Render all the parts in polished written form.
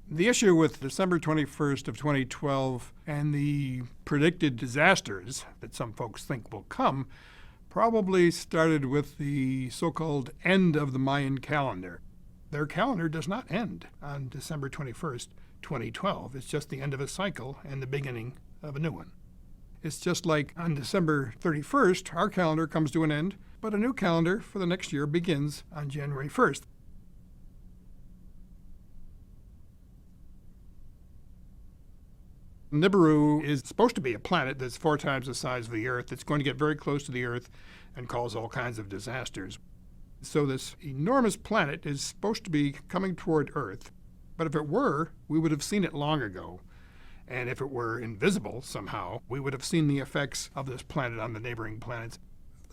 The issue with December 21st of 2012 and the predicted disasters that some folks think will come probably started with the so-called end of the Mayan calendar. Their calendar does not end on December 21st, 2012. It's just the end of a cycle and the beginning of a new one. It's just like on December 31st, our calendar comes to an end, but a new calendar for the next year begins on January 1st. Nibiru is supposed to be a planet that's 4 times the size of the Earth. It's going to get very close to the Earth and cause all kinds of disasters. So this enormous planet is supposed to be coming toward Earth. But if it were, we would have seen it long ago. And if it were invisible somehow, we would have seen the effects of this planet on the neighboring planets.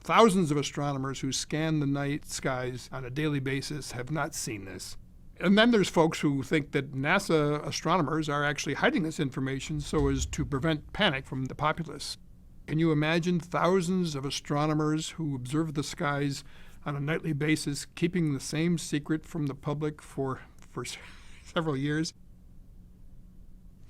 Thousands of astronomers who scan the night skies on a daily basis have not seen this. And then there's folks who think that NASA astronomers are actually hiding this information so as to prevent panic from the populace. Can you imagine thousands of astronomers who observe the skies on a nightly basis keeping the same secret from the public for several years?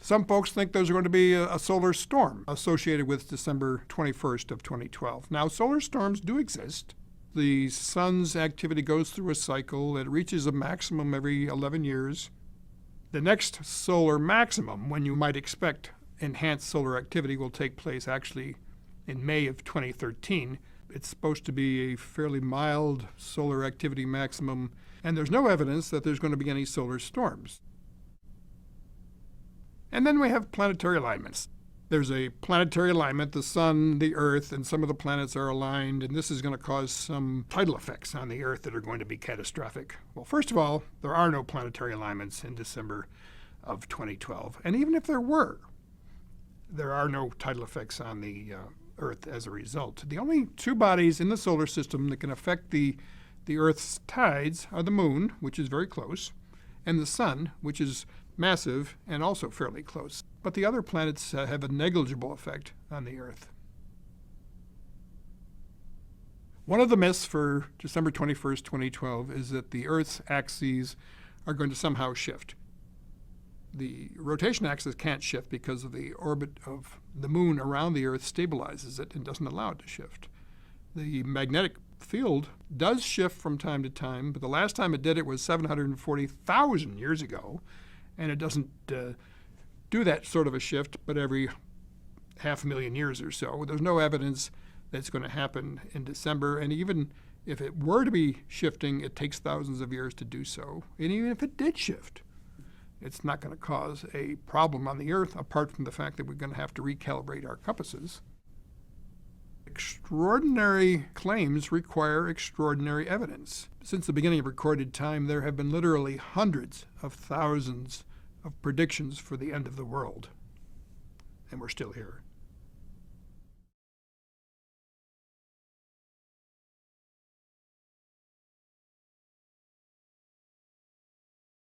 Some folks think there's going to be a solar storm associated with December 21st of 2012. Now, solar storms do exist. The sun's activity goes through a cycle. It reaches a maximum every 11 years. The next solar maximum, when you might expect enhanced solar activity, will take place actually in May of 2013. It's supposed to be a fairly mild solar activity maximum, and there's no evidence that there's going to be any solar storms. And then we have planetary alignments. There's a planetary alignment. The sun, the Earth, and some of the planets are aligned, and this is going to cause some tidal effects on the Earth that are going to be catastrophic. Well, first of all, there are no planetary alignments in December of 2012. And even if there were, there are no tidal effects on the Earth as a result. The only 2 bodies in the solar system that can affect the Earth's tides are the Moon, which is very close, and the Sun, which is massive and also fairly close. But the other planets have a negligible effect on the Earth. One of the myths for December 21st, 2012 is that the Earth's axes are going to somehow shift. The rotation axis can't shift because of the orbit of the Moon around the Earth stabilizes it and doesn't allow it to shift. The magnetic field does shift from time to time, but the last time it did it was 740,000 years ago, and it doesn't do that sort of a shift, but every 500,000 years or so. There's no evidence that it's going to happen in December, and even if it were to be shifting, it takes thousands of years to do so. And even if it did shift, it's not going to cause a problem on the Earth, apart from the fact that we're going to have to recalibrate our compasses. Extraordinary claims require extraordinary evidence. Since the beginning of recorded time, there have been literally hundreds of thousands of predictions for the end of the world, and we're still here.